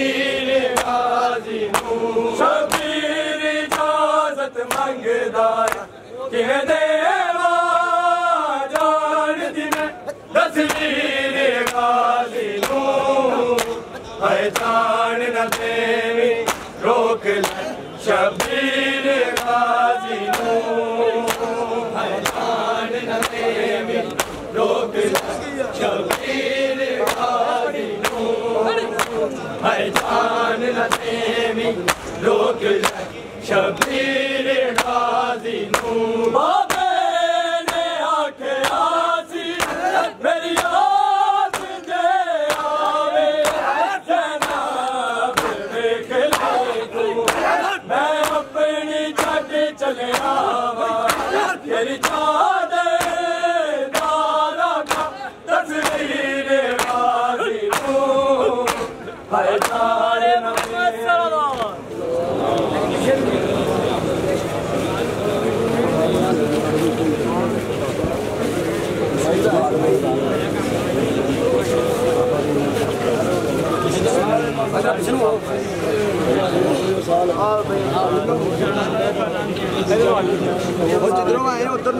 शबीर गाजी शबीर इजाजत मंगदा कि देवा जान दिन तस्वीर गाजी पहचान न देवी रोक ले शबीर गाजी पहचान न देवी रोक ले शबीर गाजी पहचान न देवी रोक ले शबीर गाजी बाबे ने आखे आसी मेरी आस दे आवे जनाब देख ले तू मैं अपनी छट चले आवा तेरी चादर दारा का तस्वीर गाजी पहचान न जिधरों आए उधर